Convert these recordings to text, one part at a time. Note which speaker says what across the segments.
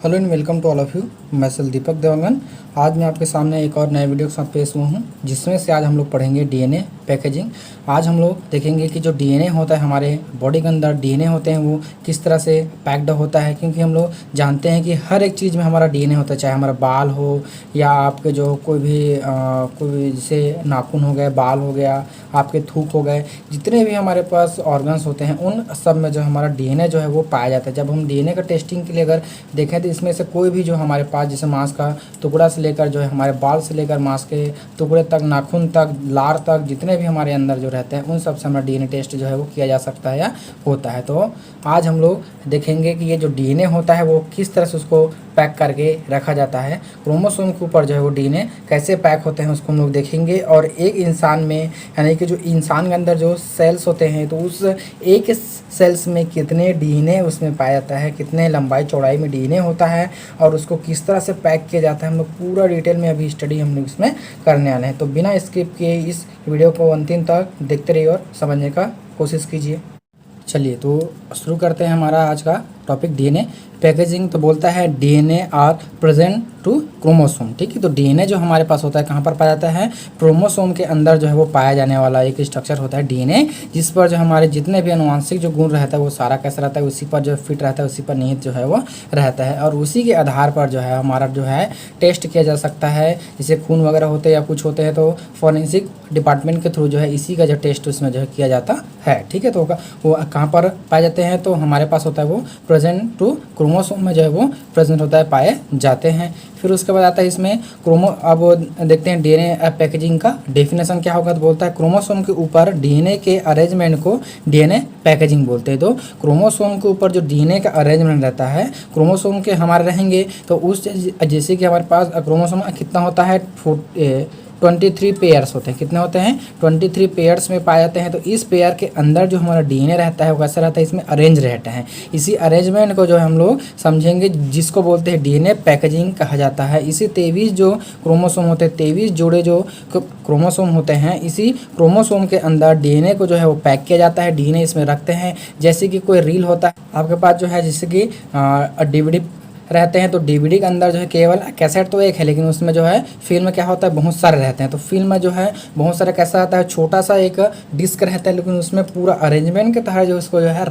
Speaker 1: Hello and welcome to all of you. मैं सेल दीपक देवांगन। आज मैं आपके सामने एक और नए वीडियो के साथ पेश हुआ हूँ, जिसमें से आज हम लोग पढ़ेंगे डीएनए पैकेजिंग। आज हम लोग देखेंगे कि जो डीएनए होता है हमारे बॉडी के अंदर, डीएनए होते हैं वो किस तरह से पैक्ड होता है, क्योंकि हम लोग जानते हैं कि हर एक चीज़ में हमारा डीएनए होता है, चाहे हमारा बाल हो या आपके जो कोई भी जैसे नाखून हो गए, बाल हो गया, आपके थूक हो गए, जितने भी हमारे पास ऑर्गन्स होते हैं उन सब में जो हमारा डीएनए जो है वो पाया जाता है। जब हम डीएनए का टेस्टिंग के लिए अगर देखें तो इसमें से कोई भी जो हमारे पास जैसे मांस का टुकड़ा से लेकर जो है हमारे बाल से लेकर मांस के टुकड़े तक, नाखून तक, लार तक, जितने भी हमारे अंदर जो रहते हैं उन सब से हमारा डीएनए टेस्ट जो है वो किया जा सकता है या होता है। तो आज हम लोग देखेंगे कि ये जो डीएनए होता है वो किस तरह से उसको पैक करके रखा जाता है, क्रोमोसोम के ऊपर जो है वो डीएनए कैसे पैक होते हैं उसको हम लोग देखेंगे। और एक इंसान में, यानी कि जो इंसान के अंदर जो सेल्स होते हैं तो उस एक सेल्स में कितने डीएनए उसमें पाया जाता है, कितने लंबाई चौड़ाई में डीएनए होता है और उसको किस तरह से पैक किया जाता है, हम लोग पूरा डिटेल में अभी स्टडी हम लोग इसमें करने वाले हैं। तो बिना स्किप किए इस वीडियो को अंतिम तक देखते रहिए और समझने का कोशिश कीजिए। चलिए तो शुरू करते हैं हमारा आज का टॉपिक डीएनए पैकेजिंग। तो बोलता है DNA are present to chromosome. ठीक है, तो डीएनए जो हमारे पास होता है कहाँ पर पाया जाता है, क्रोमोसोम के अंदर जो है वो पाया जाने वाला एक स्ट्रक्चर होता है डीएनए, जिस पर जो हमारे जितने भी अनुवांशिक जो गुण रहता है वो सारा कैसा रहता है, उसी पर जो फिट रहता है, उसी पर निहित जो है वो रहता है। और उसी के आधार पर जो है हमारा जो है टेस्ट किया जा सकता है। जैसे खून वगैरह होते हैं या कुछ होते हैं तो फॉरेंसिक डिपार्टमेंट के थ्रू जो है इसी का जो टेस्ट उसमें जो है किया जाता है। ठीक है, तो वो कहाँ पर पाए जाते हैं, तो हमारे पास होता है वो प्रेजेंट टू क्रोमोसोम में जो है वो प्रेजेंट होता है, पाए जाते हैं। फिर उसके बाद आता है इसमें अब देखते हैं डीएनए पैकेजिंग का डेफिनेशन क्या होगा। तो बोलता है क्रोमोसोम के ऊपर डीएनए के अरेंजमेंट को डीएनए पैकेजिंग बोलते हैं। तो क्रोमोसोम के ऊपर जो डीएनए का अरेंजमेंट रहता है, क्रोमोसोम के हमारे रहेंगे तो उस जैसे कि हमारे पास क्रोमोसोम कितना होता है 23 पेयर्स होते हैं। कितने होते हैं 23 पेयर्स में पाए जाते हैं। तो इस पेयर के अंदर जो हमारा डीएनए रहता है वो कैसा रहता है, इसमें अरेंज रहता है। इसी अरेंजमेंट को जो हम लोग समझेंगे जिसको बोलते हैं डीएनए पैकेजिंग कहा जाता है। इसी 23 जो क्रोमोसोम होते हैं, 23 जोड़े जो क्रोमोसोम होते हैं, इसी क्रोमोसोम के अंदर डीएनए को जो है वो पैक किया जाता है। डीएनए इसमें रखते हैं जैसे कि कोई रील होता है आपके पास जो है, जैसे कि डीवीडी रहते हैं। तो डीवीडी के अंदर जो है केवल कैसेट तो एक है, लेकिन उसमें जो है फिल्म क्या होता है, बहुत सारे रहते हैं। तो फिल्म में जो है बहुत सारा कैसा आता है, छोटा सा एक डिस्क रहता है, लेकिन उसमें पूरा अरेंजमेंट के तहत जो उसको जो है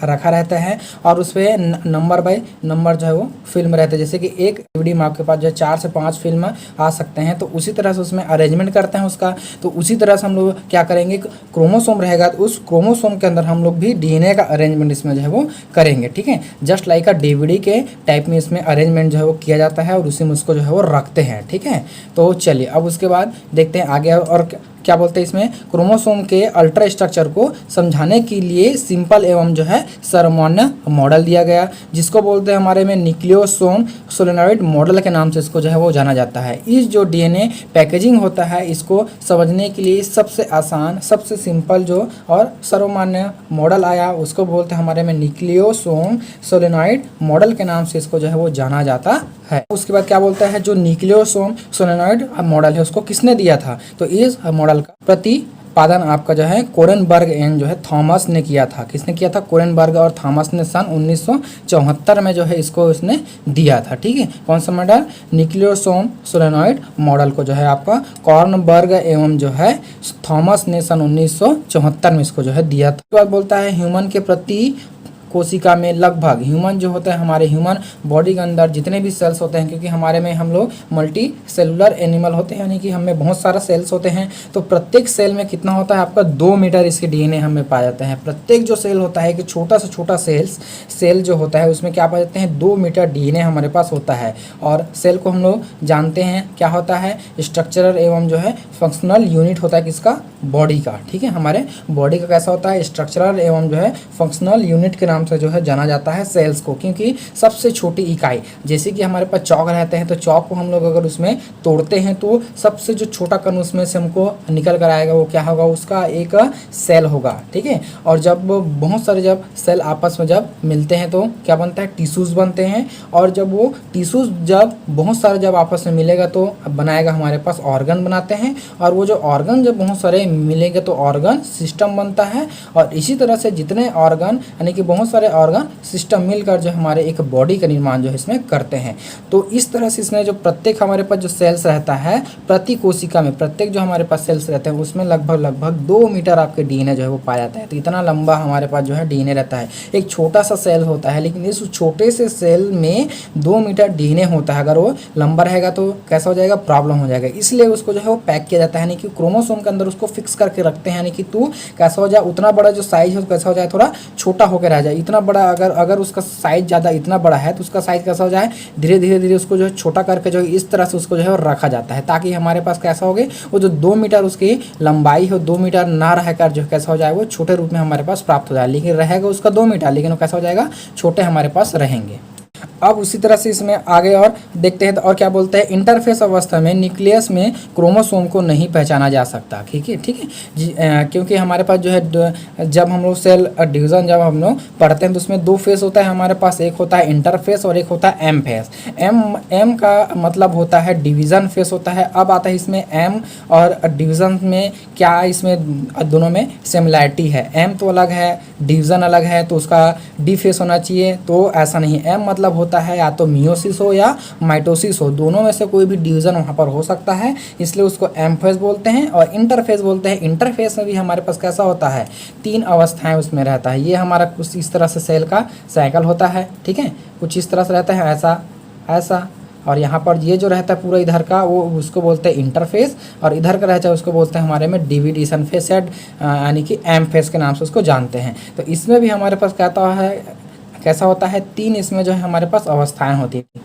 Speaker 1: रखा रहता है और उस पर नंबर बाय नंबर जो है वो फिल्म रहता है। जैसे कि एक डीवीडी में आपके पास जो है 4 से 5 फिल्म आ सकते हैं, तो उसी तरह से उसमें अरेंजमेंट करते हैं उसका। तो उसी तरह से हम लोग क्या करेंगे, क्रोमोसोम रहेगा तो उस क्रोमोसोम के अंदर हम लोग भी डीएनए का अरेंजमेंट इसमें जो है वो करेंगे। ठीक है, जस्ट लाइक अ डीवीडी के टाइप में इसमें अरेंजमेंट जो है वो किया जाता है और उसी में उसको जो है वो रखते हैं। ठीक है, तो चलिए अब उसके बाद देखते हैं आगे और क्या बोलते हैं इसमें। क्रोमोसोम के अल्ट्रा स्ट्रक्चर को समझाने के लिए सिंपल एवं जो है सामान्य मॉडल दिया गया, जिसको बोलते हैं हमारे में न्यूक्लियोसोम सोलेनॉइड मॉडल के नाम से इसको जो है वो जाना जाता है। इस जो डीएनए पैकेजिंग होता है इसको समझने के लिए सबसे आसान, सबसे सिंपल जो और सर्वमान्य मॉडल आया उसको बोलते हैं हमारे में न्यूक्लियोसोम सोलेनॉइड मॉडल के नाम से इसको जो है वो जाना जाता है। उसके बाद क्या बोलता है, जो न्यूक्लियोसोम सोलेनॉइड मॉडल है उसको किसने दिया था, तो इस मॉडल का प्रतिपादन आपका जो है कोरेनबर्ग एंड जो है थॉमस ने किया था। किसने किया था, कोरेनबर्ग और थॉमस ने सन 1974 में जो है इसको उसने दिया था। ठीक है, कौन सा मॉडल, न्यूक्लियोसोम सोलेनॉइड मॉडल को जो है आपका कोरेनबर्ग एवं जो है थॉमस ने सन 1974 में इसको जो है दिया था। उसके बाद बोलता है ह्यूमन के प्रति कोशिका में लगभग, ह्यूमन जो होता है हमारे ह्यूमन बॉडी के अंदर जितने भी सेल्स होते हैं, क्योंकि हमारे में हम लोग मल्टी सेलुलर एनिमल होते हैं, यानी कि हमें बहुत सारा सेल्स होते हैं। तो प्रत्येक सेल में कितना होता है आपका 2 मीटर इसके डीएनए हमें पाए जाते हैं। प्रत्येक जो सेल होता है कि छोटा से छोटा सेल जो होता है उसमें क्या पाए जाते हैं 2 मीटर डीएनए हमारे पास होता है। और सेल को हम लोग जानते हैं क्या होता है, स्ट्रक्चरल एवं जो है फंक्शनल यूनिट होता है किसका, बॉडी का। ठीक है, हमारे बॉडी का कैसा होता है, स्ट्रक्चरल एवं जो है फंक्शनल यूनिट के नाम से जो है जाना जाता है सेल्स को, क्योंकि सबसे छोटी इकाई, जैसे कि हमारे पास चौक रहते हैं तो चौक को हम लोग अगर उसमें तोड़ते हैं तो सबसे जो छोटा कण उसमें से हमको निकल कर आएगा वो क्या होगा, उसका एक सेल होगा। ठीक है, और जब बहुत सारे जब सेल आपस में जब मिलते हैं तो क्या बनता है, टिश्यूज बनते हैं। और जब वो टिश्यूज जब बहुत सारे जब आपस में मिलेगा तो बनाएगा हमारे पास ऑर्गन बनाते हैं। और वो जो ऑर्गन जब बहुत सारे मिलेंगे तो ऑर्गन सिस्टम बनता है। और इसी तरह से जितने ऑर्गन यानी कि बहुत सारे ऑर्गन सिस्टम मिलकर जो हमारे एक बॉडी का निर्माण जो है इसमें करते हैं। तो इस तरह से इसमें जो प्रत्येक हमारे पास जो सेल्स रहता है प्रति कोशिका में, प्रत्येक जो हमारे पास सेल्स रहते हैं उसमें लगभग 2 मीटर आपके डीएनए जो है वो पाया जाता है। तो इतना लंबा हमारे पास जो है डीएनए रहता है। एक छोटा सा सेल होता है लेकिन इस छोटे से सेल में 2 मीटर डीएनए होता है। अगर वो लंबा रहेगा तो कैसा हो जाएगा, प्रॉब्लम हो जाएगा। इसलिए उसको जो है वो पैक किया जाता है, यानी कि क्रोमोसोम के अंदर उसको फिक्स करके रखते हैं, यानी कि तू कैसा हो जाए, उतना बड़ा जो साइज है कैसा हो जाए, थोड़ा छोटा होकर रह जाए। इतना बड़ा अगर उसका साइज ज़्यादा इतना बड़ा है तो उसका साइज कैसा हो जाए, धीरे धीरे उसको जो है छोटा करके जो इस तरह से उसको जो है रखा जाता है, ताकि हमारे पास कैसा हो गए वो जो 2 मीटर उसकी लंबाई हो 2 मीटर ना रहकर जो कैसा हो जाए वो छोटे रूप में हमारे पास प्राप्त हो जाए। लेकिन रहेगा उसका 2 मीटर, लेकिन वो कैसा हो जाएगा, छोटे हमारे पास रहेंगे। अब उसी तरह से इसमें आगे और देखते हैं तो और क्या बोलते हैं, इंटरफेस अवस्था में न्यूक्लियस में क्रोमोसोम को नहीं पहचाना जा सकता। ठीक है क्योंकि हमारे पास जो है जब हम लोग सेल डिवीज़न जब हम लोग पढ़ते हैं तो उसमें 2 फेस होता है हमारे पास, एक होता है इंटरफेस और एक होता है एम फेस। एम का मतलब होता है डिवीज़न फेस होता है। अब आता है इसमें एम और डिवीज़न में क्या इसमें दोनों में सिमिलैरिटी है। एम तो अलग है, डिवीज़न अलग है, तो उसका डी फेस होना चाहिए, तो ऐसा नहीं। एम मतलब होता है या तो मियोसिस हो या माइटोसिस हो, दोनों में से कोई भी डिवीजन वहाँ पर हो सकता है, इसलिए उसको एम फेस बोलते हैं। और इंटरफेस बोलते हैं, इंटरफेस में भी हमारे पास कैसा होता है, 3 अवस्थाएं उसमें रहता है। ये हमारा कुछ इस तरह से सेल का साइकिल होता है। ठीक है, कुछ इस तरह से रहता है, ऐसा और यहाँ पर ये जो रहता है पूरा इधर का वो उसको बोलते हैं इंटरफेस, और इधर का रहता है उसको बोलते हैं हमारे में डिविडेशन फेस, यानी कि एम फेस के नाम से उसको जानते हैं। तो इसमें भी हमारे पास कहता है कैसा होता है, 3 इसमें जो है हमारे पास अवस्थाएं होती है।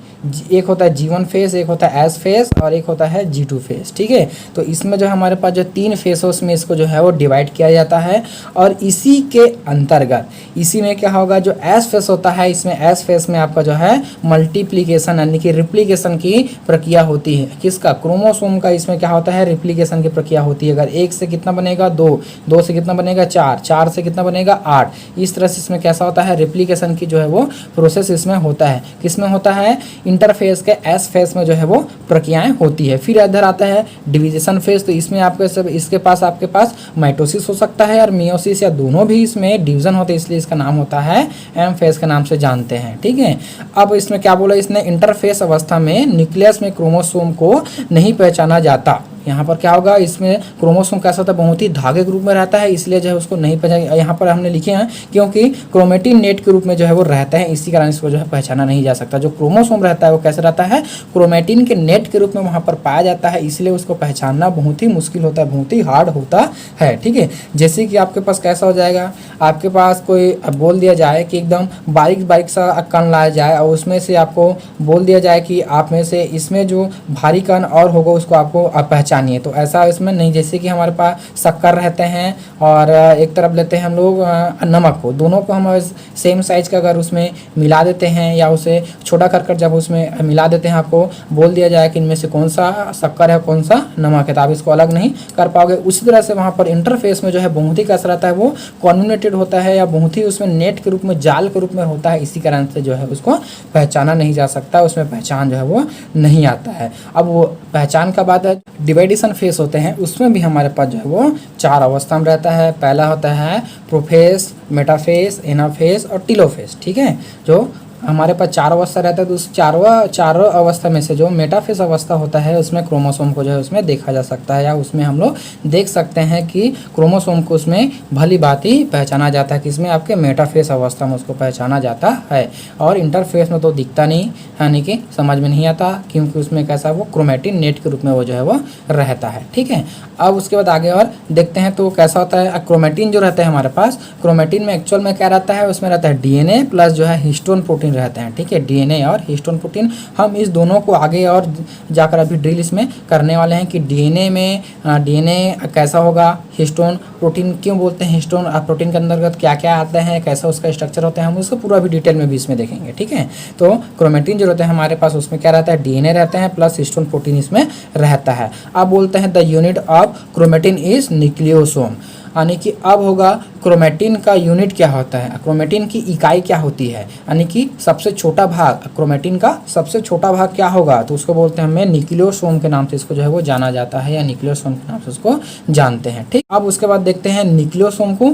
Speaker 1: एक होता है G1 फेस, एक होता है S फेस और एक होता है G2 फेस। ठीक है, तो इसमें जो हमारे पास जो 3 फेस है उसमें इसको जो है वो डिवाइड किया जाता है। और इसी के अंतर्गत इसी में क्या होगा, जो S फेस होता है इसमें S फेस में आपका जो है मल्टीप्लीकेशन यानी कि रिप्लीकेशन की प्रक्रिया होती है। किसका, क्रोमोसोम का इसमें क्या होता है, रिप्लीकेशन की प्रक्रिया होती है। अगर 1 से कितना बनेगा 2, 2 से कितना बनेगा 4, 4 से कितना बनेगा 8। इस तरह से इसमें कैसा होता है, रिप्लीकेशन की जो है वो प्रोसेस इसमें होता है। किसमें होता है, इंटरफेस के एस फेस में जो है वो प्रक्रियाएं होती है। फिर इधर आता है डिवीजेशन फेस, तो इसमें आपके सब इसके पास आपके पास माइटोसिस हो सकता है और मियोसिस, या दोनों भी इसमें डिवीजन होते हैं, इसलिए इसका नाम होता है एम फेस के नाम से जानते हैं। ठीक है, अब इसमें क्या बोला इसने, इंटरफेस अवस्था में न्यूक्लियस में क्रोमोसोम को नहीं पहचाना जाता। यहाँ पर क्या होगा, इसमें क्रोमोसोम कैसा होता है, बहुत ही धागे के रूप में रहता है, इसलिए जो है उसको नहीं पहचाना। यहाँ पर हमने लिखे हैं क्योंकि क्रोमेटिन नेट के रूप में जो है वो रहता है, इसी कारण इसको जो है पहचाना नहीं जा सकता। जो क्रोमोसोम रहता है वो कैसे रहता है, क्रोमेटिन के नेट के रूप में वहाँ पर पाया जाता है, इसलिए उसको पहचानना बहुत ही मुश्किल होता है, बहुत ही हार्ड होता है। ठीक है, जैसे कि आपके पास कैसा हो जाएगा, आपके पास कोई बोल दिया जाए कि एकदम बारीक बारीक सा कण लाया जाए और उसमें से आपको बोल दिया जाए कि आप में से इसमें जो भारी कण और होगा उसको आपको पहचानिए, तो ऐसा इसमें नहीं। जैसे कि हमारे पास शक्कर रहते हैं और एक तरफ लेते हैं हम लोग नमक को, दोनों को हम सेम साइज का अगर उसमें मिला देते हैं या उसे छोटा कर जब उसमें मिला देते हैं, आपको बोल दिया जाए कि इनमें से कौन सा शक्कर है कौन सा नमक है, तो आप इसको अलग नहीं कर पाओगे। उसी तरह से वहाँ पर इंटरफेस में जो है बहुत ही कैसा रहता है, वो कॉन्विनेटेड होता है या बहुत ही उसमें नेट के रूप में, जाल के रूप में होता है, इसी कारण से जो है उसको पहचाना नहीं जा सकता, उसमें पहचान जो है वो नहीं आता है। अब वो पहचान का बात है, डिवाइडेशन फेस होते हैं, उसमें भी हमारे पास जो है वो 4 अवस्था में रहता है। पहला होता है प्रोफेस, मेटाफेस, एनाफेस और टीलोफेस। ठीक है, जो हमारे पास 4 अवस्था रहता है, तो उस चारों अवस्था में से जो मेटाफेस अवस्था होता है उसमें क्रोमोसोम को जो है उसमें देखा जा सकता है, या उसमें हम लोग देख सकते हैं कि क्रोमोसोम को उसमें भली भांति पहचाना जाता है, किसमें आपके मेटाफेस अवस्था में उसको पहचाना जाता है। और इंटरफेस में तो दिखता नहीं, यानी कि समझ में नहीं आता, क्योंकि उसमें कैसा वो क्रोमेटिन नेट के रूप में वो जो है वो रहता है। ठीक है, अब उसके बाद आगे और देखते हैं तो कैसा होता है, क्रोमेटिन जो रहता है हमारे पास, क्रोमेटिन में एक्चुअल में क्या रहता है, उसमें रहता है डीएनए प्लस जो है हिस्टोन प्रोटीन रहते हैं। ठीक है, डीएनए और हिस्टोन प्रोटीन, हम इस दोनों को आगे और जाकर अभी ड्रिल इसमें करने वाले हैं कि डीएनए में डीएनए कैसा होगा, हिस्टोन प्रोटीन क्यों बोलते हैं, हिस्टोन प्रोटीन के अंतर्गत क्या क्या आते हैं, कैसा उसका स्ट्रक्चर होता है, हम उसको पूरा भी डिटेल में भी इसमें देखेंगे। ठीक है, तो क्रोमेटिन जो रहते हैं हमारे पास उसमें क्या रहता है, डीएनए रहते हैं प्लस हिस्टोन प्रोटीन इसमें रहता है। अब बोलते हैं the unit of chromatin is nucleosome, यानी कि अब होगा क्रोमेटिन का यूनिट क्या होता है, क्रोमेटिन की इकाई क्या होती है, यानी कि सबसे छोटा भाग, क्रोमेटिन का सबसे छोटा भाग क्या होगा, तो उसको बोलते हैं हमें न्यूक्लियोसोम के नाम से इसको जो है वो जाना जाता है, या न्यूक्लियोसोम के नाम से उसको जानते हैं। ठीक, अब उसके बाद देखते हैं न्यूक्लियोसोम को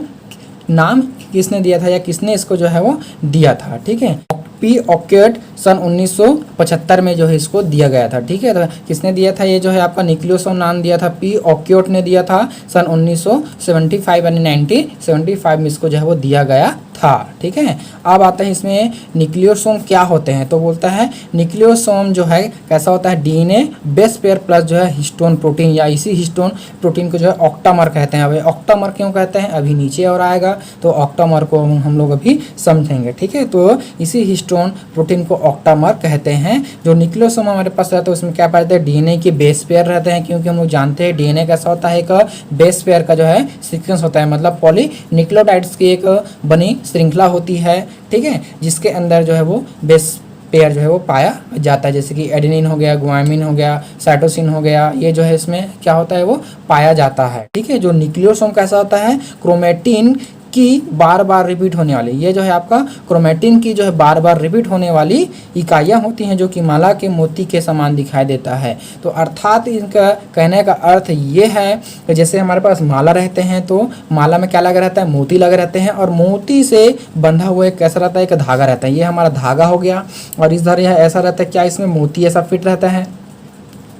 Speaker 1: नाम किसने दिया था या किसने इसको जो है वो दिया था, ठीक है। पी ऑक्यूट सन 1975 में जो है इसको दिया गया था, ठीक है। तो किसने दिया था, ये जो है आपका न्यूक्लियोसोम नाम दिया था पी ऑक्यूट ने दिया था सन 1975 यानी 1975 में इसको जो है वो दिया गया था, ठीक है। अब आता है इसमें न्यूक्लियोसोम क्या होते हैं, तो बोलता है न्यूक्लियोसोम जो है कैसा होता है, डीएनए बेस पेयर प्लस जो है हिस्टोन प्रोटीन, या इसी हिस्टोन प्रोटीन को जो है ऑक्टामर कहते हैं। अब ऑक्टामर क्यों कहते हैं अभी नीचे और आएगा, तो ऑक्टामर को हम लोग अभी समझेंगे, ठीक है। तो इसी हिस्टोन प्रोटीन को ऑक्टामर कहते हैं। जो न्यूक्लियोसोम हमारे पास रहता है उसमें क्या पाते हैं, डीएनए के बेस पेयर रहते हैं, क्योंकि हम लोग जानते हैं डीएनए कैसा होता है, एक बेस पेयर का जो है सीक्वेंस होता है, मतलब पॉलीन्यूक्लियोटाइड्स की एक बनी श्रृंखला होती है, ठीक है, जिसके अंदर जो है वो बेस पेयर जो है वो पाया जाता है, जैसे कि एडेनिन हो गया, गुआनिन हो गया, साइटोसिन हो गया, ये जो है इसमें क्या होता है वो पाया जाता है, ठीक है। जो न्यूक्लियोसोम कैसा होता है, क्रोमेटिन की बार बार रिपीट होने वाली, ये जो है आपका क्रोमेटिन की जो है बार बार रिपीट होने वाली इकाइयाँ होती हैं, जो कि माला के मोती के समान दिखाई देता है। तो अर्थात इनका कहने का अर्थ ये है कि जैसे हमारे पास माला रहते हैं, तो माला में क्या लगा रहता है, मोती लगे रहते हैं, और मोती से बंधा हुआ एक कैसा रहता है, एक धागा रहता है, ये हमारा धागा हो गया, और इस धर यह ऐसा रहता है, क्या इसमें मोती ऐसा फिट रहता है,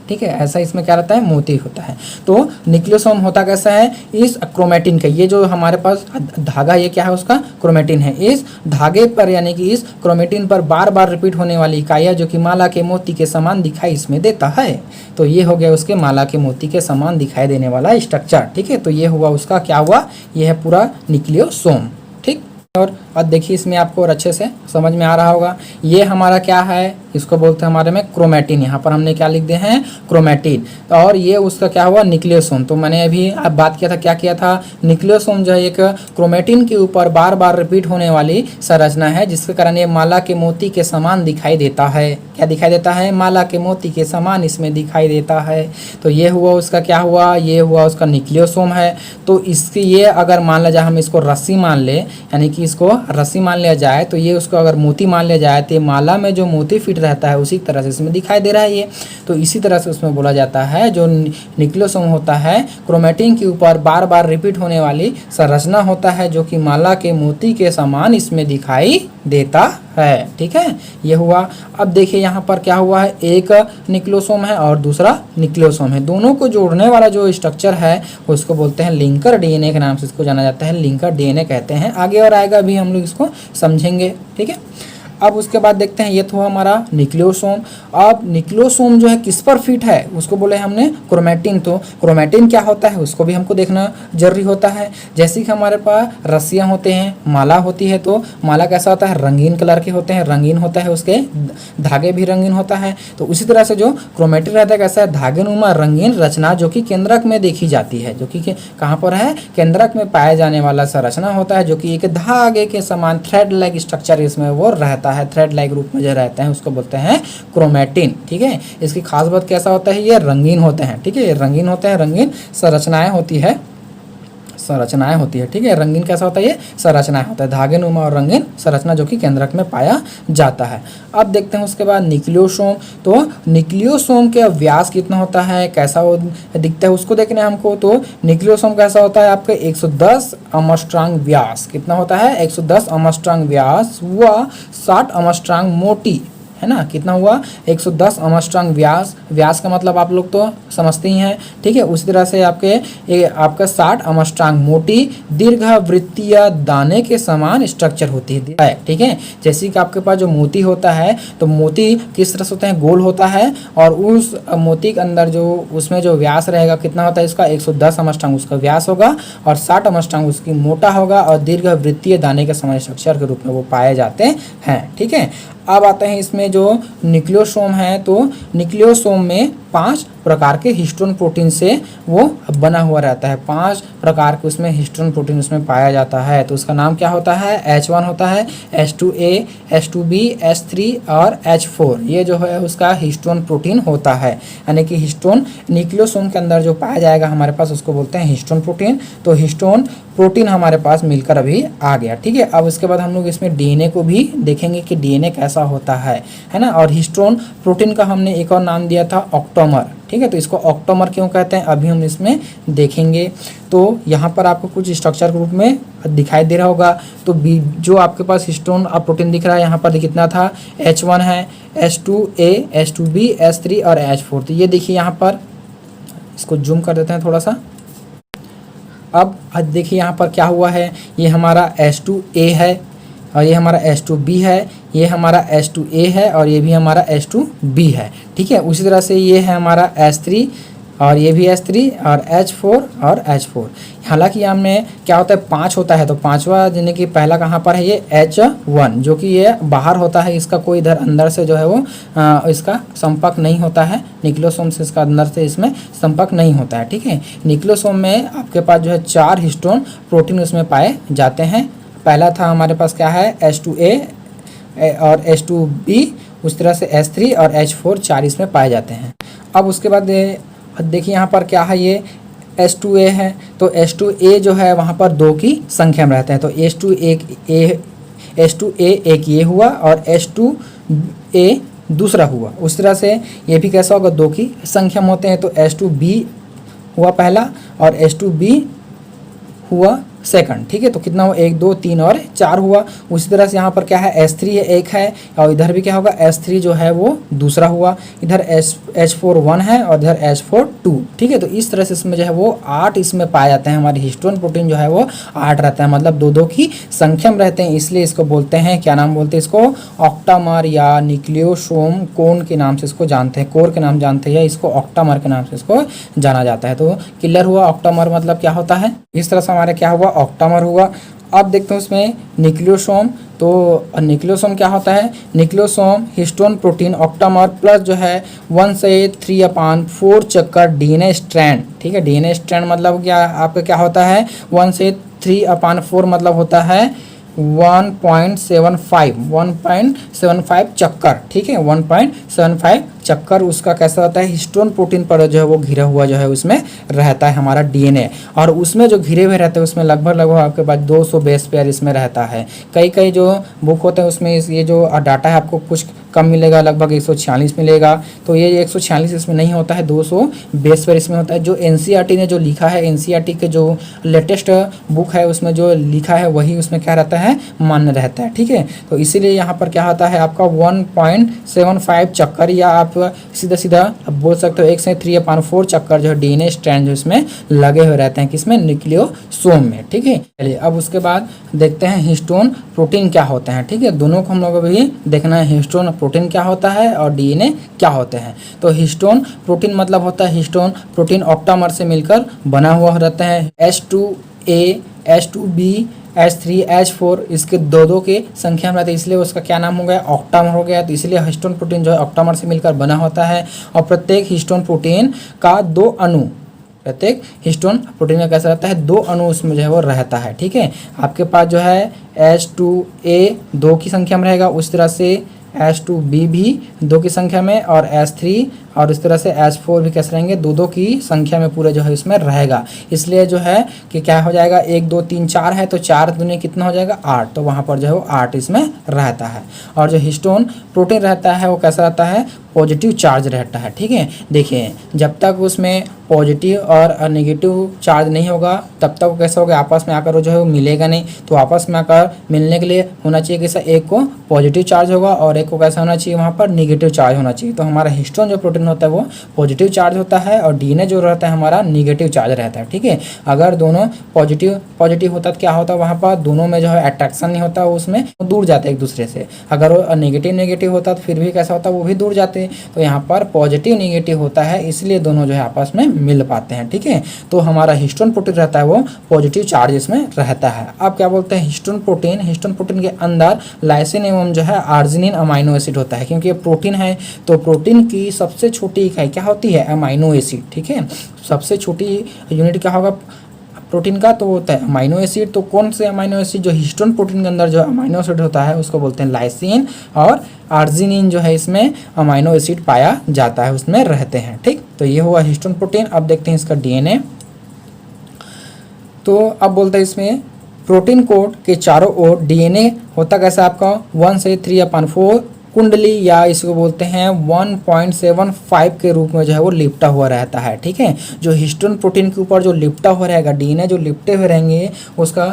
Speaker 1: ठीक है, ऐसा इसमें क्या रहता है, मोती होता है। तो न्यूक्लियोसोम होता कैसा है, इस क्रोमेटिन का, ये जो हमारे पास धागा ये क्या है उसका क्रोमेटिन है, इस धागे पर यानी कि इस क्रोमेटिन पर बार बार रिपीट होने वाली इकाइयाँ जो कि माला के मोती के समान दिखाई इसमें देता है। तो ये हो गया उसके माला के मोती के समान दिखाई देने वाला स्ट्रक्चर, ठीक है। तो ये हुआ उसका क्या हुआ, ये है पूरा न्यूक्लियोसोम, ठीक। और अब देखिए इसमें आपको और अच्छे से समझ में आ रहा होगा, ये हमारा क्या है, इसको बोलते हैं हमारे में क्रोमेटिन, यहाँ पर हमने क्या लिख दिए हैं, क्रोमेटिन। और ये उसका क्या हुआ, न्यूक्लियोसोम। तो मैंने अभी आप बात किया था, क्या किया था, न्यूक्लियोसोम जो है एक क्रोमेटिन के ऊपर बार बार रिपीट होने वाली संरचना है, जिसके कारण ये माला के मोती के समान दिखाई देता है। क्या दिखाई देता है, माला के मोती के समान इसमें दिखाई देता है। तो ये हुआ उसका क्या हुआ, ये हुआ उसका न्यूक्लियोसोम है। तो इसकी ये अगर मान लिया जाए, हम इसको रस्सी मान ले, यानी कि इसको रस्सी मान लिया जाए, तो ये उसको अगर मोती मान लिया जाए, तो माला में जो मोती फिट रहता है उसी तरह से इसमें दिखाई दे रहा है ये। तो इसी तरह से उसमें बोला जाता है जो न्यूक्लियोसोम होता है, क्रोमेटिन के ऊपर बार बार रिपीट होने वाली संरचना होता है, जो कि माला के मोती के समान इसमें दिखाई देता है, ठीक है। ये हुआ। अब देखिए यहाँ पर क्या हुआ है, एक न्यूक्लियोसोम है और दूसरा न्यूक्लियोसोम है, दोनों को जोड़ने वाला जो स्ट्रक्चर है उसको बोलते हैं लिंकर डीएनए के नाम से इसको जाना जाता है, लिंकर डीएनए कहते हैं। आगे और आएगा, अभी हम लोग इसको समझेंगे, ठीक है। अब उसके बाद देखते हैं, ये तो हमारा न्यूक्लियोसोम। अब न्यूक्लियोसोम जो है किस पर फिट है, उसको बोले हमने क्रोमेटिन। तो क्रोमेटिन क्या होता है उसको भी हमको देखना जरूरी होता है। जैसे कि हमारे पास रस्सियाँ होते हैं, माला होती है, तो माला कैसा होता है, रंगीन कलर के होते हैं, रंगीन होता है, उसके धागे भी रंगीन होता है। तो उसी तरह से जो क्रोमेटिन रहता है कैसा है, धागेनुमा रंगीन रचना, जो कि केंद्रक में देखी जाती है, जो कि कहाँ पर है, केंद्रक में पाया जाने वाला संरचना होता है, जो कि एक धागे के समान थ्रेड लाइक स्ट्रक्चर इसमें वो रहता है, थ्रेड लाइक रूप में जो रहते हैं उसको बोलते हैं क्रोमेटिन, ठीक है। इसकी खास बात कैसा होता है, ये रंगीन होते हैं, ठीक है, ये रंगीन होते हैं, रंगीन संरचनाएं होती है, ठीक है। रंगीन कैसा होता है, ये संरचनाएं होता है, धागे नुमा और रंगीन संरचना, जो कि केंद्रक में पाया जाता है। अब देखते हैं उसके बाद न्यूक्लियोसोम। तो न्यूक्लियोसोम के व्यास कितना होता है, कैसा वो दिखता है, उसको देखना है हमको। तो न्यूक्लियोसोम कैसा होता है, आपके 110 एंगस्ट्रॉम व्यास, कितना होता है, 110 एंगस्ट्रॉम व्यास व 60 एंगस्ट्रॉम मोटी, है ना, कितना हुआ, 110 एंगस्ट्रॉम व्यास। व्यास का मतलब आप लोग तो समझते ही हैं, ठीक है। उसी तरह से आपका 60 एंगस्ट्रॉम मोटी दीर्घवृत्तीय दाने के समान स्ट्रक्चर होती है, ठीक है। जैसे कि आपके पास जो मोती होता है, तो मोती किस तरह से होता है, गोल होता है, और उस मोती के अंदर जो उसमें जो व्यास रहेगा कितना होता है इसका, 110 एंगस्ट्रॉम उसका व्यास होगा, और 60 एंगस्ट्रॉम उसकी मोटा होगा, और दीर्घवृत्तीय दाने के समान स्ट्रक्चर के रूप में वो पाए जाते हैं, ठीक है। अब आते हैं इसमें जो न्यूक्लियोसोम है, तो न्यूक्लियोसोम में 5 प्रकार के हिस्टोन प्रोटीन से वो बना हुआ रहता है, 5 प्रकार के उसमें हिस्टोन प्रोटीन उसमें पाया जाता है। तो उसका नाम क्या होता है, H1 होता है, H2A, H2B, H3 और H4, ये जो है उसका हिस्टोन प्रोटीन होता है, यानी कि हिस्टोन न्यूक्लियोसोम के अंदर जो पाया जाएगा हमारे पास उसको बोलते हैं हिस्टोन प्रोटीन। तो हिस्टोन प्रोटीन हमारे पास मिलकर अभी आ गया, ठीक है। अब उसके बाद हम लोग इसमें डीएनए को भी देखेंगे कि डीएनए कैसा होता है ना। और हिस्टोन प्रोटीन का हमने एक और नाम दिया था ऑक्टोमर, ठीक है। तो इसको ऑक्टोमर क्यों कहते हैं अभी हम इसमें देखेंगे। तो यहाँ पर आपको कुछ स्ट्रक्चर के रूप में दिखाई दे रहा होगा। तो जो आपके पास हिस्टोन अब प्रोटीन दिख रहा है यहाँ पर कितना था, H1 है, H2A, H2B, H3 और H4। तो ये देखिए यहाँ पर, इसको जूम कर देते हैं थोड़ा सा। अब देखिए यहाँ पर क्या हुआ है, ये हमारा H2A है और ये हमारा H2B है, ये हमारा H2A है और ये भी हमारा H2B है, ठीक है। उसी तरह से ये है हमारा H3 और ये भी H3 और H4 और H4। हालांकि यहाँ में क्या होता है 5 होता है, तो पांचवा यानी कि पहला कहाँ पर है, ये H1 जो कि ये बाहर होता है, इसका कोई इधर अंदर से जो है वो इसका संपर्क नहीं होता है, न्यूक्लियोसोम से इसका अंदर से इसमें संपर्क नहीं होता है, ठीक है। न्यूक्लियोसोम में आपके पास जो है 4 हिस्टोन प्रोटीन उसमें पाए जाते हैं। पहला था हमारे पास क्या है H2A और H2B, उस तरह से H3 और H4 4 इसमें पाए जाते हैं। अब उसके बाद देखिए यहाँ पर क्या है, ये H2A है, तो H2A जो है वहाँ पर 2 की संख्या में रहते हैं, तो H2A एक ये हुआ और H2A दूसरा हुआ। उस तरह से ये भी कैसा होगा, 2 की संख्या में होते हैं, तो H2B हुआ पहला और H2B हुआ सेकंड, ठीक है। तो कितना हुआ, 1 2 3 और 4 हुआ। उसी तरह से यहाँ पर क्या है, H3 एक है और इधर भी क्या होगा, H3 जो है वो दूसरा हुआ, इधर H4 1 है और इधर H4 2, ठीक है। तो इस तरह से इसमें जो है वो 8 इसमें पाए जाते हैं। हमारे हिस्टोन प्रोटीन जो है वो 8 रहता है, मतलब 2 2 की संख्या में रहते हैं, इसलिए इसको बोलते हैं, क्या नाम बोलते हैं इसको, ऑक्टामर या न्यूक्लियोसोम कोन के नाम से इसको जानते हैं, कोर के नाम जानते हैं, इसको ऑक्टामर के नाम से इसको जाना जाता है। तो क्लियर हुआ ऑक्टामर मतलब क्या होता है। इस तरह से हमारे क्या हुआ, ऑक्टामर हुआ। अब देखते हैं उसमें न्यूक्लियोसोम। तो न्यूक्लियोसोम क्या होता है, nucleosome histone protein octamer plus जो है 1 से 3/4 चक्कर डीएनए स्ट्रैंड, ठीक है। डीएनए स्ट्रैंड मतलब क्या आपका क्या होता है, 1 से 3/4 मतलब होता है 1.75 चक्कर, ठीक है। 1.75 चक्कर उसका कैसा होता है, हिस्टोन प्रोटीन पर जो है वो घिरा हुआ जो है उसमें रहता है हमारा डीएनए, और उसमें जो घिरे हुए रहते हैं उसमें लगभग आपके पास 200 बेस पेयर इसमें रहता है। कई जो बुक होते हैं उसमें ये जो डाटा है आपको कुछ कम मिलेगा, लगभग 146 मिलेगा। तो ये 146 इसमें नहीं होता है, 200 बेस पेयर इसमें होता है। जो एनसीईआरटी ने जो लिखा है, एनसीईआरटी के जो लेटेस्ट बुक है उसमें जो लिखा है वही उसमें क्या रहता है, मान्य रहता है, ठीक है। तो इसीलिए यहाँ पर क्या होता है आपका 1.75 चक्कर, या आप सीधा बोल सकते हो 1 से 3/4 चक्कर जो है डीएनए स्ट्रैंड जो इसमें लगे हुए रहते हैं, किसमें, न्यूक्लियोसोम में, ठीक है। चलिए अब उसके बाद देखते हैं हिस्टोन प्रोटीन क्या होते हैं, ठीक है। दोनों को हम लोग भी देखना है, हिस्टोन प्रोटीन क्या होता है और डीएनए क्या होते हैं। तो हिस्टोन प्रोटीन मतलब होता है, हिस्टोन प्रोटीन ऑक्टामर से मिलकर बना हुआ रहता है। H2A, H2B, H3, H4 इसके 2 के संख्या में रहते हैं, इसलिए उसका क्या नाम हो गया, ऑक्टामर हो गया। तो इसलिए हिस्टोन प्रोटीन जो है ऑक्टामर से मिलकर बना होता है। और प्रत्येक हिस्टोन प्रोटीन का 2 अणु, प्रत्येक हिस्टोन प्रोटीन का कैसा रहता है, 2 अणु उसमें जो है वो रहता है, ठीक है। आपके पास जो है H2A 2 की संख्या में रहेगा, उस तरह से H2B भी 2 की संख्या में, और H3 और इस तरह से H4 भी कैसे रहेंगे, 2 2 की संख्या में पूरे जो है इसमें रहेगा। इसलिए जो है कि क्या हो जाएगा, 1 2 3 4 है, तो 4 दूनी कितना हो जाएगा, 8। तो वहाँ पर जो है वो 8 इसमें रहता है। और जो हिस्टोन प्रोटीन रहता है वो कैसा रहता है, पॉजिटिव चार्ज रहता है, ठीक है। देखिए जब तक उसमें पॉजिटिव और नेगेटिव चार्ज नहीं होगा तब तक वो कैसा होगा, आपस में आकर वो जो है वो मिलेगा नहीं। तो आपस में आकर मिलने के लिए होना चाहिए कि एक को पॉजिटिव चार्ज होगा और एक को कैसा होना चाहिए, वहाँ पर नेगेटिव चार्ज होना चाहिए। तो हमारा हिस्टोन जो प्रोटीन होता है वो पॉजिटिव चार्ज होता है और डीएनए जो रहता है हमारा नेगेटिव चार्ज रहता है, ठीक है। अगर दोनों पॉजिटिव होता तो क्या होता है, वहाँ पर दोनों में जो है अट्रैक्शन नहीं होता, उसमें दूर जाते एक दूसरे से। अगर वो नेगेटिव होता तो फिर भी कैसा होता, वो भी दूर जाते। तो यहाँ पर पॉजिटिव नेगेटिव होता है, इसलिए दोनों जो है आपस में मिल पाते हैं, ठीक है। तो हमारा हिस्टोन प्रोटीन रहता है वो पॉजिटिव चार्ज इसमें रहता है। अब क्या बोलते हैं, हिस्टोन प्रोटीन के अंदर लाइसिन एवं जो है आर्जिनिन अमाइनो एसिड होता है, क्योंकि ये प्रोटीन है। तो प्रोटीन की सबसे छोटी इकाई क्या होती है, अमाइनो एसिड, ठीक है। सबसे छोटी यूनिट क्या होगा प्रोटीन का, तो होता है अमाइनो एसिड। तो कौन से अमाइनो एसिड, जो हिस्टोन प्रोटीन के अंदर जो अमाइनो एसिड होता है उसको बोलते हैं लाइसिन, और आर्जिनिन जो है इसमें अमाइनो एसिड पाया जाता है, उसमें रहते हैं, ठीक। तो ये हुआ हिस्टोन प्रोटीन। अब देखते हैं इसका डीएनए। तो अब बोलते हैं इसमें प्रोटीन कोड के चारों ओर डीएनए होता कैसा आपका 1 से 3/4 कुंडली या इसको बोलते हैं 1.75 के रूप में जो है वो लिपटा हुआ रहता है। ठीक है, जो हिस्टोन प्रोटीन के ऊपर जो लिपटा हुआ रहेगा, डीएनए जो लिपटे हुए रहेंगे उसका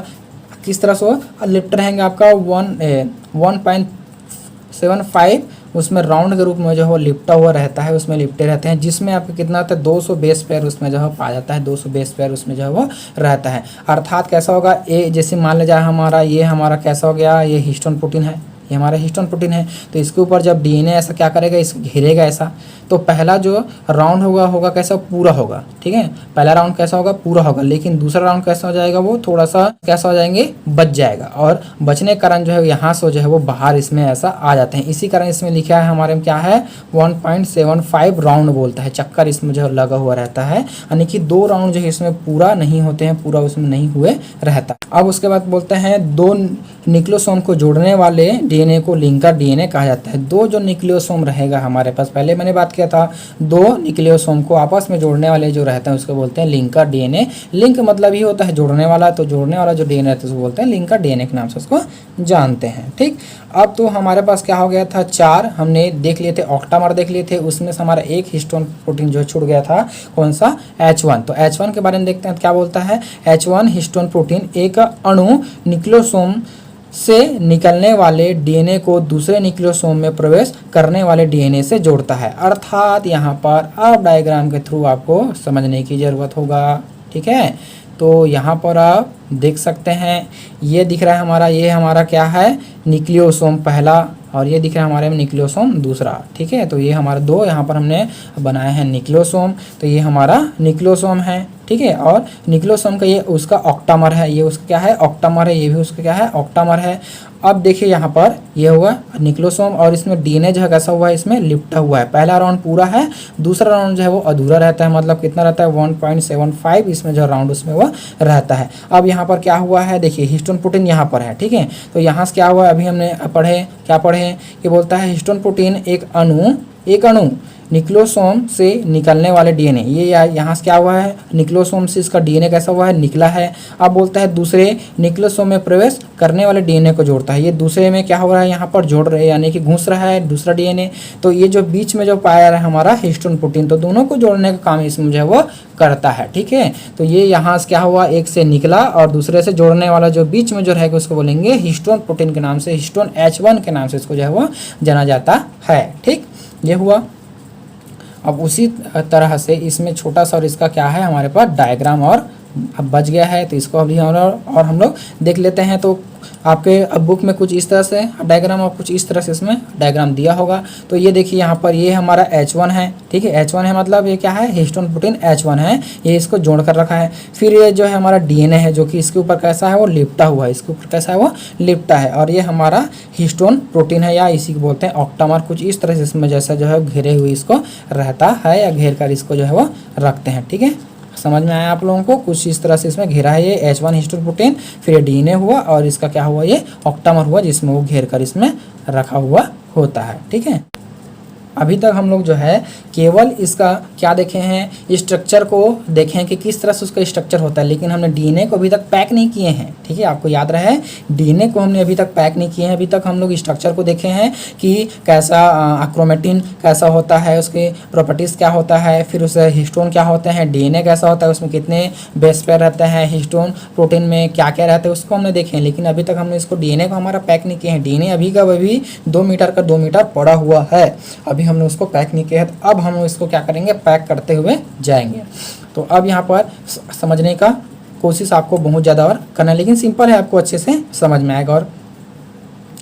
Speaker 1: किस तरह से लिपट रहेंगे आपका 1.75 उसमें राउंड के रूप में जो है लिपटा हुआ रहता है, उसमें लिपटे रहते हैं, जिसमें आपको कितना होता है 200 बेस पेयर उसमें जो है पा जाता है, 200 बेस पेयर उसमें जो है वो रहता है। अर्थात कैसा होगा, ए जैसे मान लिया जाए हमारा ये हमारा कैसा हो गया, ये हिस्टोन प्रोटीन है, ये हमारा हिस्टोन प्रोटीन है, तो इसके ऊपर जब डीएनए ऐसा क्या करेगा, इस घेरेगा ऐसा, तो पहला जो राउंड होगा कैसा पूरा होगा। ठीक है, पहला राउंड कैसा होगा पूरा होगा, लेकिन दूसरा राउंड कैसा हो जाएगा, वो थोड़ा सा कैसा हो जाएंगे, बच जाएगा, और बचने के कारण जो है यहाँ से जो है वो बाहर इसमें ऐसा आ जाते हैं। इसी कारण इसमें लिखा है हमारे में क्या है 1.75 राउंड बोलता है, चक्कर इसमें जो लगा हुआ रहता है, यानी कि 2 राउंड जो है इसमें पूरा नहीं होते हैं, पूरा उसमें नहीं हुए रहता। अब उसके बाद बोलते हैं 2 न्यूक्लियोसोम को जोड़ने वाले डीएनए को लिंकर डीएनए कहा जाता है। 2 जो न्यूक्लियोसोम रहेगा हमारे पास, पहले मैंने बात किया था 2 न्यूक्लियोसोम को आपस में जोड़ने वाले जो रहते हैं उसको बोलते हैं लिंकर डीएनए। लिंक मतलब ही होता है जोड़ने वाला, तो जोड़ने वाला जो डीएनए रहता है उसको बोलते हैं लिंकर डीएनए के नाम से उसको जानते हैं। ठीक, अब तो हमारे पास क्या हो गया था 4 हमने देख लिए थे, ऑक्टामर देख लिए थे, उसमें से हमारा एक हिस्टोन प्रोटीन जो छूट गया था, कौन सा H1। तो H1 के बारे में देखते हैं क्या बोलता है। H1 हिस्टोन प्रोटीन एक अणु न्यूक्लियोसोम से निकलने वाले डीएनए को दूसरे न्यूक्लियोसोम में प्रवेश करने वाले डीएनए से जोड़ता है। अर्थात यहाँ पर अब डायग्राम के थ्रू आपको समझने की ज़रूरत होगा। ठीक है, तो यहाँ पर आप देख सकते हैं, ये दिख रहा है हमारा, ये हमारा क्या है न्यूक्लियोसोम पहला, और ये दिख रहा है हमारे में न्यूक्लियोसोम दूसरा। ठीक है, तो ये हमारा 2 यहाँ पर हमने बनाए हैं न्यूक्लियोसोम, तो ये हमारा न्यूक्लियोसोम है। ठीक है, और न्यूक्लियोसोम का ये उसका ऑक्टामर है, ये उसका क्या है ऑक्टामर है, ये भी उसका क्या है ऑक्टामर है। अब देखिए यहाँ पर ये हुआ न्यूक्लियोसोम, और इसमें डीएनए जो है कैसा हुआ है, इसमें लिपटा हुआ है। पहला राउंड पूरा है, दूसरा राउंड जो है वो अधूरा रहता है, मतलब कितना रहता है 1.75 इसमें जो राउंड उसमें वो रहता है। अब यहाँ पर क्या हुआ है, देखिए हिस्टोन प्रोटीन यहाँ पर है। ठीक है, तो यहाँ से क्या हुआ, अभी हमने क्या पढ़े ये बोलता है हिस्टोन प्रोटीन एक अणु न्यूक्लियोसोम से निकलने वाले डीएनए, ये यहाँ से क्या हुआ है न्यूक्लियोसोम से इसका डीएनए कैसा हुआ है, निकला है। अब बोलता है दूसरे न्यूक्लियोसोम में प्रवेश करने वाले डीएनए को जोड़ता है, ये दूसरे में क्या हो रहा है यहाँ पर जोड़ रहे हैं, यानी कि घुस रहा है दूसरा डीएनए। तो ये जो बीच में जो पाया है हमारा हिस्टोन प्रोटीन, तो दोनों को जोड़ने का काम इसमें जो है वो करता है। ठीक है, तो ये यहाँ से क्या हुआ, एक से निकला और दूसरे से जोड़ने वाला जो बीच में जो रहेगा उसको बोलेंगे हिस्टोन प्रोटीन के नाम से, हिस्टोन H1 के नाम से इसको जो है वो जाना जाता है। ठीक, ये हुआ। अब उसी तरह से इसमें छोटा सा और इसका क्या है हमारे पास डायग्राम और अब बच गया है, तो इसको अभी और हम लोग देख लेते हैं। तो आपके अब बुक में कुछ इस तरह से डायग्राम और कुछ इस तरह से इसमें डायग्राम दिया होगा। तो ये देखिए यहाँ पर ये हमारा H1 है। ठीक है, H1 है मतलब ये क्या है हिस्टोन प्रोटीन H1 है, ये इसको जोड़ कर रखा है। फिर ये जो है हमारा डीएनए है जो कि इसके ऊपर कैसा है वो लिपटा हुआ है, इसके ऊपर कैसा है वो लिपटा है, और ये हमारा हिस्टोन प्रोटीन है या इसी को बोलते हैं ऑक्टामर। कुछ इस तरह से इसमें जैसा जो है घेरे हुए इसको रहता है या घेर कर इसको जो है वो रखते हैं। ठीक है, समझ में आया आप लोगों को, कुछ इस तरह से इसमें घेरा है ये H1 हिस्टोन प्रोटीन, फिर ये डीएनए हुआ और इसका क्या हुआ ये ऑक्टामर हुआ जिसमें वो घेर कर इसमें रखा हुआ होता है। ठीक है, अभी तक हम लोग जो है केवल इसका क्या देखे हैं स्ट्रक्चर को देखे हैं कि किस तरह से उसका स्ट्रक्चर होता है, लेकिन हमने डीएनए को अभी तक पैक नहीं किए हैं। ठीक है, आपको याद रहे डीएनए को हमने अभी तक पैक नहीं किए हैं, अभी तक हम लोग स्ट्रक्चर को देखे हैं कि कैसा क्रोमेटिन कैसा होता है, उसके प्रॉपर्टीज़ क्या होता है, फिर उसे हिस्टोन क्या होते हैं, डीएनए कैसा होता है, उसमें कितने बेस पेयर रहते हैं, हिस्टोन प्रोटीन में क्या क्या रहता है उसको हमने देखे हैं। लेकिन अभी तक हमने इसको डीएनए को हमारा पैक नहीं किए हैं। डीएनए अभी का अभी 2 मीटर का 2 मीटर पड़ा हुआ है, अभी हमने उसको पैक नहीं किया है। अब हम इसको क्या करेंगे पैक करते हुए जाएंगे। तो अब यहाँ पर समझने का कोशिश आपको बहुत ज़्यादा और करना है, लेकिन सिंपल है, आपको अच्छे से समझ में आएगा। और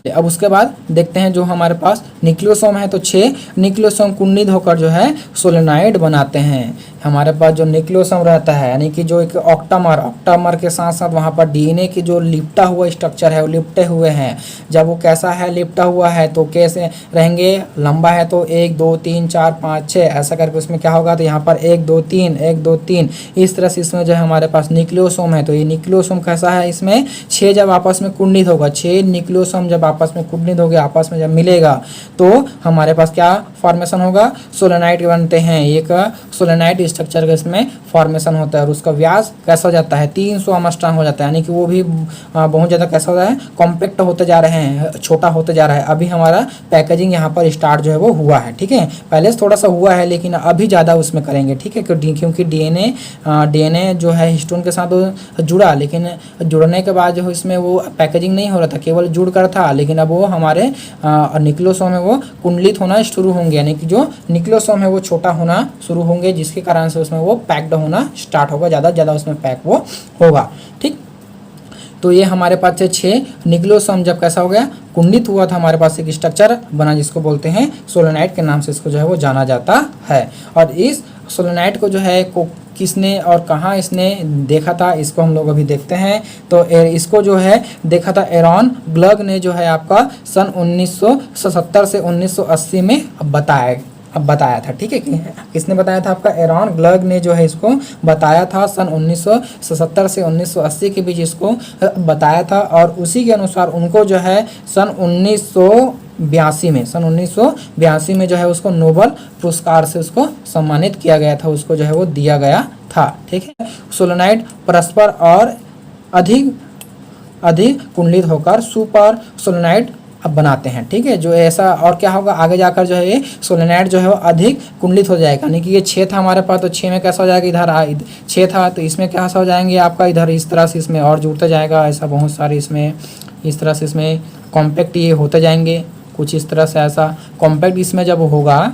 Speaker 1: अब उसके बाद देखते हैं जो हमारे पास न्यूक्लियोसोम है, तो 6 न्यूक्लियोसोम कुंडित होकर जो है सोलेनॉइड बनाते हैं। हमारे पास जो न्यूक्लियोसोम रहता है यानी कि जो एक ऑक्टामर के साथ साथ वहाँ पर डीएनए की जो लिपटा हुआ स्ट्रक्चर है वो लिपटे हुए हैं। जब वो कैसा है लिपटा हुआ है तो कैसे रहेंगे, लंबा है तो 1 2 3 4 5 6 ऐसा करके उसमें क्या होगा, तो यहाँ पर 1 2 3 1 2 3 इस तरह से इसमें जो है हमारे पास न्यूक्लियोसोम है। तो ये न्यूक्लियोसोम कैसा है, इसमें 6 जब आपस में कुंडित होगा, 6 न्यूक्लियोसोम जब आपस में कुंडित हो गया, आपस में जब मिलेगा तो हमारे पास क्या फॉर्मेशन होगा, सोलेनॉइड बनते हैं। एक सोलेनॉइड स्ट्रक्चर का इसमें फॉर्मेशन होता है और उसका व्यास कैसा हो जाता है 300 एंगस्ट्रॉम हो जाता है, यानी कि वो भी बहुत ज़्यादा कैसा हो रहा है कॉम्पैक्ट होते जा रहे हैं, छोटा होते जा रहा है। अभी हमारा पैकेजिंग यहाँ पर स्टार्ट जो है वो हुआ है, ठीक है। पहले से थोड़ा सा हुआ है लेकिन अभी ज़्यादा उसमें करेंगे, ठीक है, क्योंकि डीएनए जो है हिस्टोन के साथ जुड़ा, लेकिन जुड़ने के बाद जो इसमें वो पैकेजिंग नहीं हो रहा था, केवल जुड़ कर था, लेकिन अब वो हमारे न्यूक्लियोसोम है वो कुंडलित होना शुरू होंगे, यानी कि जो न्यूक्लियोसोम है वो छोटा होना शुरू होंगे, जिसके कारण से उसमें वो पैक्ड होना स्टार्ट होगा, ज़्यादा से ज़्यादा उसमें पैक वो होगा, ठीक। तो ये हमारे पास से 6 न्यूक्लियोसोम जब कैसा हो गया कुंडित हुआ था, हमारे पास एक स्ट्रक्चर बना जिसको बोलते हैं सोलेनाइड के नाम से इसको जो है वो जाना जाता है। और इस सोलेनाइड को जो है को किसने और कहाँ इसने देखा था इसको हम लोग अभी देखते हैं। तो इसको जो है देखा था एरॉन ग्लग ने जो है आपका सन 1970 से 1980 में बताया था, ठीक है। किसने बताया था? आपका एरॉन ग्लग ने जो है इसको बताया था, सन 1970 से 1980 के बीच इसको बताया था। और उसी के अनुसार उनको जो है सन 1982 में जो है उसको नोबेल पुरस्कार से उसको सम्मानित किया गया था, उसको जो है वो दिया गया था, ठीक है। सोलेनाइड परस्पर और अधिक कुंडलित होकर सुपर सोलेनाइड अब बनाते हैं, ठीक है। जो ऐसा और क्या होगा आगे जाकर जो है ये सोलेनाइड जो है वो अधिक कुंडलित हो जाएगा, यानी कि ये 6 था हमारे पास, तो 6 में कैसा हो जाएगा इधर 6 था तो इसमें कैसा हो जाएंगे आपका इधर इस तरह से इसमें और जुड़ता जाएगा, ऐसा बहुत सारे इसमें इस तरह से इसमें कॉम्पैक्ट ये होते जाएंगे, कुछ इस तरह से ऐसा कॉम्पैक्ट इसमें जब होगा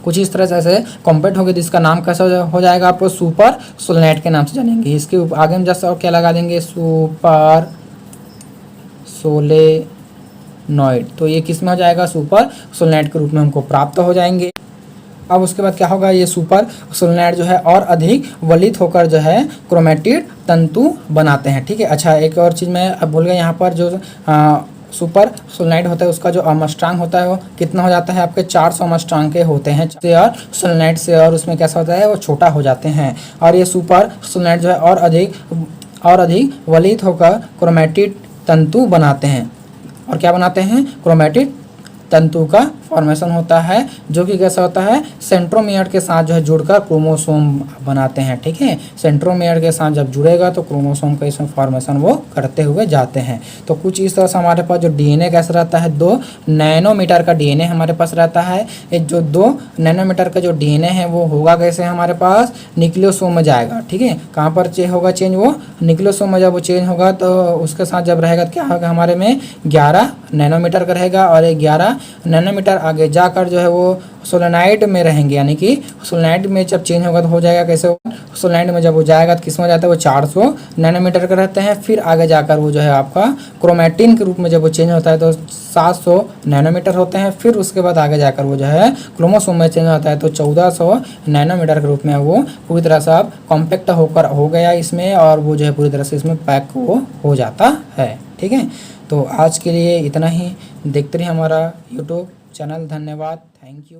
Speaker 1: कुछ इस तरह से ऐसे कॉम्पैक्ट होगा, जिसका नाम कैसा हो जाएगा आपको सुपर सोलेनाइड के नाम से जानेंगे। इसके आगे हम जैसा और क्या लगा देंगे सुपर सोलेनॉइड, तो ये किस में हो जाएगा सुपर सोलेनाइड के रूप में हमको प्राप्त हो जाएंगे। अब उसके बाद क्या होगा ये सुपर सोलेनाइड जो है और अधिक वलित होकर जो है क्रोमेटिड तंतु बनाते हैं, ठीक है। अच्छा एक और चीज़ मैं अब भूल गया, यहाँ पर जो सुपर सोलेनाइड होता है उसका जो आर्मस्ट्रांग होता है वो कितना हो जाता है आपके 400 आर्मस्ट्रांग के होते हैं और सोलेनाइड से, और उसमें कैसा होता है वो छोटा हो जाते हैं। और ये सुपर सोलेनाइड जो है और अधिक वलित होकर क्रोमेटिड तंतु बनाते हैं। और क्या बनाते हैं? क्रोमेटिड तंतु का फॉर्मेशन होता है, जो कि कैसा होता है सेंट्रोमियर के साथ जो है जुड़कर क्रोमोसोम बनाते हैं, ठीक है। सेंट्रोमियर के साथ जब जुड़ेगा तो क्रोमोसोम का इसमें फॉर्मेशन वो करते हुए जाते हैं। तो कुछ इस तरह से हमारे पास जो डीएनए कैसा रहता है 2 नैनोमीटर का डीएनए हमारे पास रहता है। ये जो 2 नैनोमीटर का जो डीएनए है वो होगा कैसे हमारे पास न्यूक्लियोसोम में जाएगा, ठीक है। कहाँ पर होगा चेंज? वो न्यूक्लियोसोम में जब वो चेंज होगा तो उसके साथ जब रहेगा तो क्या होगा हमारे में 11 नैनोमीटर का रहेगा, और 11 नैनोमीटर आगे जाकर जो है वो सोलेनाइड में रहेंगे, यानी कि सोलेनाइड में जब चेंज होगा तो हो जाएगा कैसे? सोलेनाइड में जब वो जाएगा तो किस में हो जाता है वो 400 नैनोमीटर का रहते हैं। फिर आगे जाकर वो जो है आपका क्रोमैटिन के रूप में जब वो चेंज होता है तो 700 नैनोमीटर होते हैं। फिर उसके बाद आगे जाकर वो जो है क्रोमोसोम में चेंज होता है तो 1400 नैनोमीटर के रूप में वो पूरी तरह से अब कॉम्पैक्ट होकर हो गया इसमें, और वो जो है पूरी तरह से इसमें पैक वो हो जाता है, ठीक है। तो आज के लिए इतना ही, देखते रहिए हमारा यूट्यूब चैनल। धन्यवाद, थैंक यू।